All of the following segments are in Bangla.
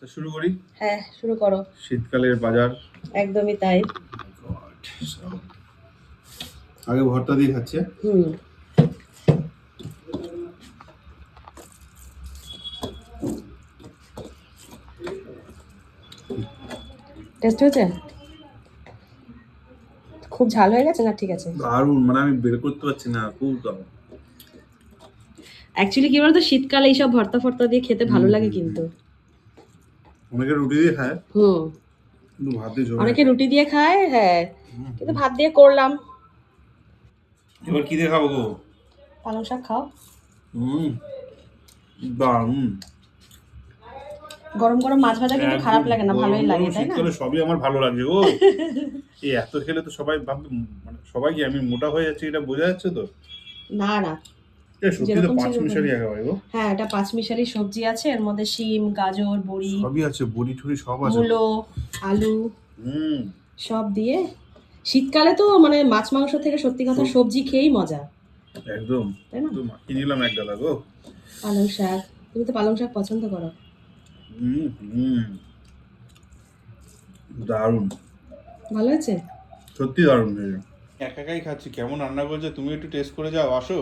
তো শুরু করি। হ্যাঁ শুরু করো। শীতকালের বাজার। একদমই তাই। আগে ভর্তা দিয়ে খাচ্ছে। টেস্ট হয়েছে? খুব ঝাল হয়ে গেছে না ঠিক আছে? দারুণ, মানে আমি বের করতে পারছি না, খুব দারুণ। অ্যাকচুয়ালি কি বলতো, শীতকালে এইসব ভর্তা ফর্তা দিয়ে খেতে ভালো লাগে কিন্তু। অনেকে রুটি দিয়ে খায়, কিন্তু ভাত দিয়ে জমে অনেকে যায়। রুটি দিয়ে খায়, হ্যাঁ, কিন্তু ভাত দিয়ে করলাম। এবার কি দিয়ে খাবো গো? পালং শাক খাও। দারুণ। গরম গরম মাছ ভাজা কিন্তু খারাপ লাগে না, ভালোই লাগে, তাই না? শীতকালে সবই আমার ভালো লাগে গো। এই এত খেলে তো সবাই ভাববে, মানে সবাই কি আমি মোটা হয়ে যাচ্ছি এটা বোঝা যাচ্ছে তো? না না, সত্যি তো পাঁচমিশালি একেবারে গো। হ্যাঁ, এটা পাঁচমিশালি সবজি আছে এর মধ্যে, শিম, গাজর, বড়ি সবই আছে, বড়ি ঠুড়ি সব আছে, মূলো, আলু সব দিয়ে। শীতকালে তো মানে মাছ মাংস থেকে সত্যি কথা সবজি খেয়েই মজা। একদম, তাই না? মাখিয়ে নিলাম এক ডালা গো। পালং শাক, তুমি তো পালং শাক পছন্দ করো। দারুণ, ভালো আছে, সত্যি দারুণ হয়েছে। একা একাই খাচ্ছি, কেমন রান্না করছে তুমি একটু টেস্ট করে যাও, আসো।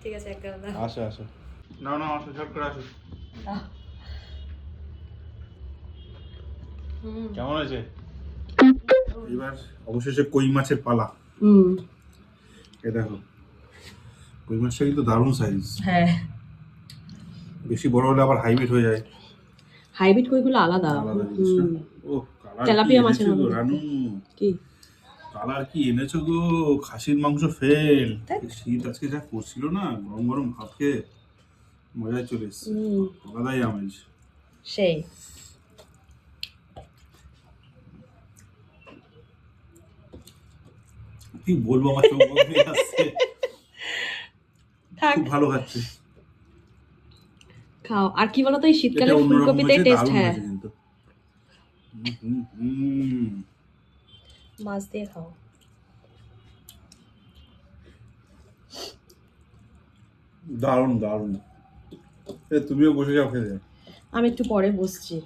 ঠিক আছে, এক গাদা আসো আসো, না না আসো, ঝট করে আসো। কেমন আছে? এবার অবশেষে কই মাছের পালা। এই দেখো, কই মাছটা কিন্তু দারুণ সাইজ। হ্যাঁ, বেশি বড় হলে আবার হাইব্রিড হয়ে যায়। হাইব্রিড কইগুলো আলাদা। আলাদা জিনিস না? ও কালার তেলাপিয়া মাছের এনেছো গো মতো রানু। কি কালার কি এনেছো গো? খাসির মাংস ফেল। শীত আজকে যা করছিল না, গরম গরম ভাত খেয়ে মজায় চলে এসছে, আলাদাই আমেজ সেই। কি বলবো, আমার চোখ বন্ধ হয়ে আসছে। খুব ভালো খাচ্ছে। খাও। আর কি বলতো, এই শীতকালে ফুলকপিতে টেস্ট। হ্যাঁ, কিন্তু মাছ দিয়ে খাও। দারুণ দারুণ। তুমিও বসে যাও খেতে। আমি একটু পরে বসছি।